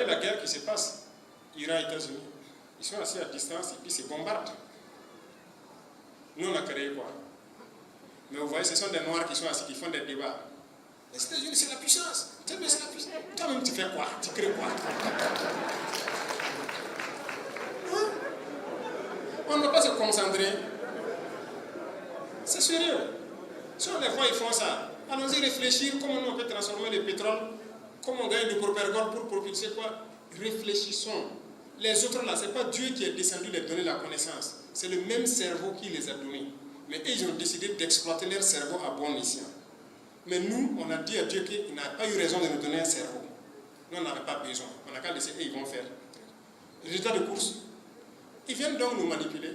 voyez la guerre qui se passe, Iran, États-Unis, ils sont assis à distance et puis ils se bombardent. Nous, on a créé quoi? Mais vous voyez, ce sont des Noirs qui sont assis, qui font des débats. Les États-Unis, c'est la puissance. C'est la puissance. Toi-même, tu fais quoi? Tu crées quoi? Hein? On ne va pas se concentrer. C'est sérieux. Si on les voit, ils font ça. Allons-y réfléchir comment on peut transformer le pétrole, comment on gagne du propergol pour propulser quoi? Réfléchissons. Les autres là, ce n'est pas Dieu qui est descendu les donner la connaissance. C'est le même cerveau qui les a donnés. Mais eux, ils ont décidé d'exploiter leur cerveau à bon escient. Mais nous, on a dit à Dieu qu'il n'a pas eu raison de nous donner un cerveau. Nous, on n'avait pas besoin. On n'a qu'à laisser et ils vont faire. Résultat de course. Ils viennent donc nous manipuler,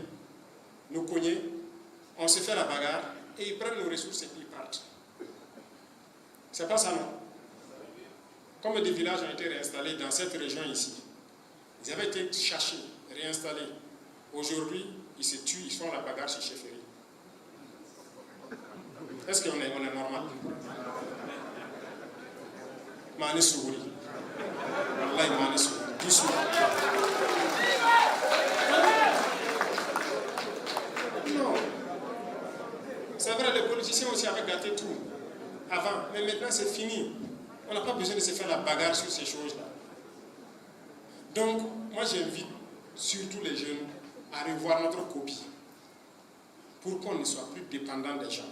nous cogner, on se fait la bagarre et ils prennent nos ressources et puis ils partent. C'est pas ça, non? Comme des villages ont été réinstallés dans cette région ici, ils avaient été cherchés, réinstallés. Aujourd'hui, ils se tuent, ils font la bagarre chez Chefferie. Est-ce qu'on est normal? Mani Sougouri. Wallahi Mani Sougouri. Doucement. Non. C'est vrai, les politiciens aussi avaient gâté tout avant, mais maintenant c'est fini. On n'a pas besoin de se faire la bagarre sur ces choses-là. Donc, moi j'invite surtout les jeunes à revoir notre copie pour qu'on ne soit plus dépendant des gens,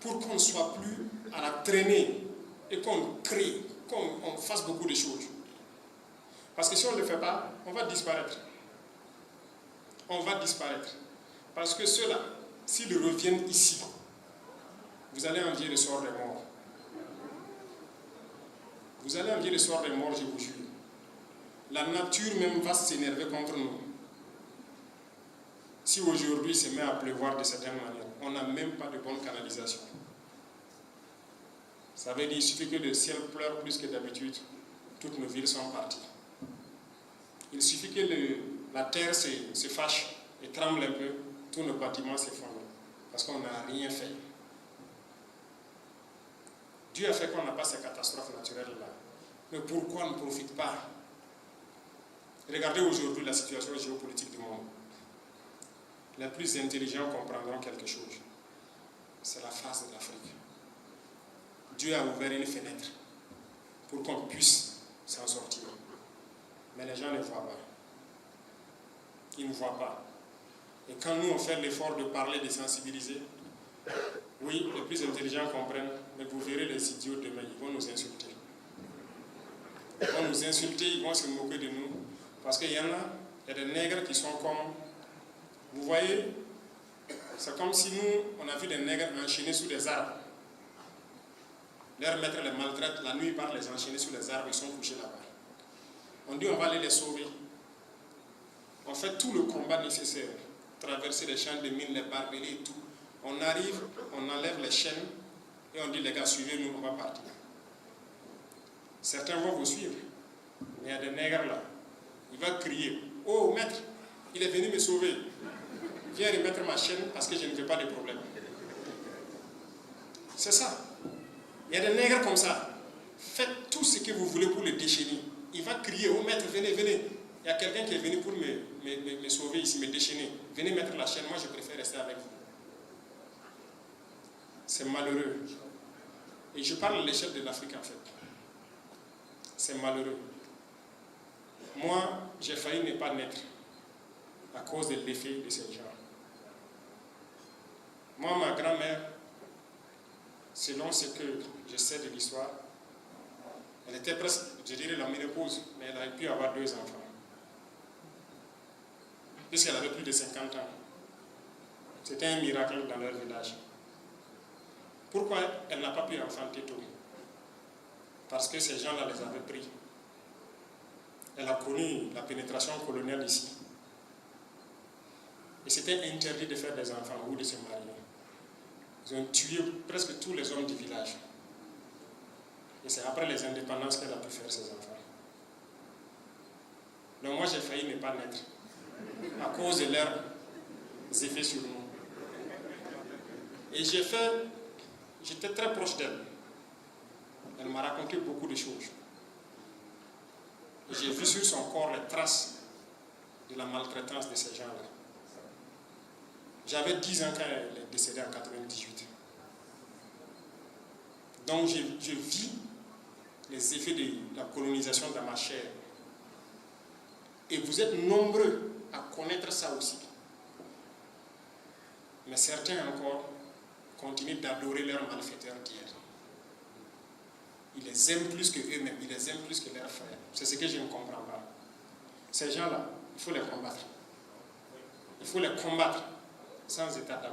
pour qu'on ne soit plus à la traînée et qu'on crée, qu'on fasse beaucoup de choses. Parce que si on ne le fait pas, on va disparaître. On va disparaître. Parce que ceux-là, s'ils reviennent ici, vous allez envier le sort des morts. Vous allez envier le sort des morts, je vous jure. La nature même va s'énerver contre nous. Si aujourd'hui il se met à pleuvoir de certaines manières, on n'a même pas de bonne canalisation. Ça veut dire qu'il suffit que le ciel pleure plus que d'habitude, toutes nos villes sont parties. Il suffit que la terre se fâche et tremble un peu, tous nos bâtiments s'effondrent. Parce qu'on n'a rien fait. Dieu a fait qu'on n'a pas ces catastrophes naturelles-là. Mais pourquoi on ne profite pas? Regardez aujourd'hui la situation géopolitique du monde. Les plus intelligents comprendront quelque chose. C'est la face de l'Afrique. Dieu a ouvert une fenêtre pour qu'on puisse s'en sortir. Mais les gens ne voient pas. Ils ne voient pas. Et quand nous on fait l'effort de parler, de sensibiliser, oui, les plus intelligents comprennent, mais vous verrez les idiots demain, ils vont nous insulter. Ils vont nous insulter, ils vont se moquer de nous. Parce qu'il y en a, il y a des nègres qui sont comme... Vous voyez, c'est comme si nous, on a vu des nègres enchaînés sous des arbres. Leurs maîtres les maltraitent, la nuit ils partent les enchaîner sous les arbres, ils sont couchés là-bas. On dit on va aller les sauver. On fait tout le combat nécessaire. Traverser les champs de mines, les barbelés et tout. On arrive, on enlève les chaînes et on dit les gars suivez-nous, on va partir. Certains vont vous suivre. Mais il y a des nègres là. Il va crier, oh maître, il est venu me sauver. Viens remettre ma chaîne parce que je ne veux pas de problème. C'est ça. Il y a des nègres comme ça. Faites tout ce que vous voulez pour le déchaîner. Il va crier, oh maître, venez, venez. Il y a quelqu'un qui est venu pour me sauver ici, me déchaîner. Venez mettre la chaîne, moi je préfère rester avec vous. C'est malheureux. Et je parle à l'échelle de l'Afrique en fait. C'est malheureux. Moi, j'ai failli ne pas naître à cause de l'effet de ces gens. Moi, ma grand-mère, selon ce que je sais de l'histoire, elle était presque, je dirais, la ménopause, mais elle a pu avoir 2 enfants. Puisqu'elle avait plus de 50 ans. C'était un miracle dans leur village. Pourquoi elle n'a pas pu enfanter tôt? Parce que ces gens-là les avaient pris. Elle a connu la pénétration coloniale ici. Et c'était interdit de faire des enfants ou de se marier. Ils ont tué presque tous les hommes du village. Et c'est après les indépendances qu'elle a pu faire ses enfants. Donc moi j'ai failli ne pas naître à cause de leurs effets sur nous. Et j'étais très proche d'elle. Elle m'a raconté beaucoup de choses. J'ai vu sur son corps les traces de la maltraitance de ces gens-là. J'avais 10 ans quand elle est décédée en 98. Donc je vis les effets de la colonisation dans ma chair. Et vous êtes nombreux à connaître ça aussi. Mais certains encore continuent d'adorer leurs malfaiteurs d'hier. Ils les aiment plus que eux-mêmes, ils les aiment plus que leurs frères. C'est ce que je ne comprends pas. Ces gens-là, il faut les combattre. Il faut les combattre sans état d'âme.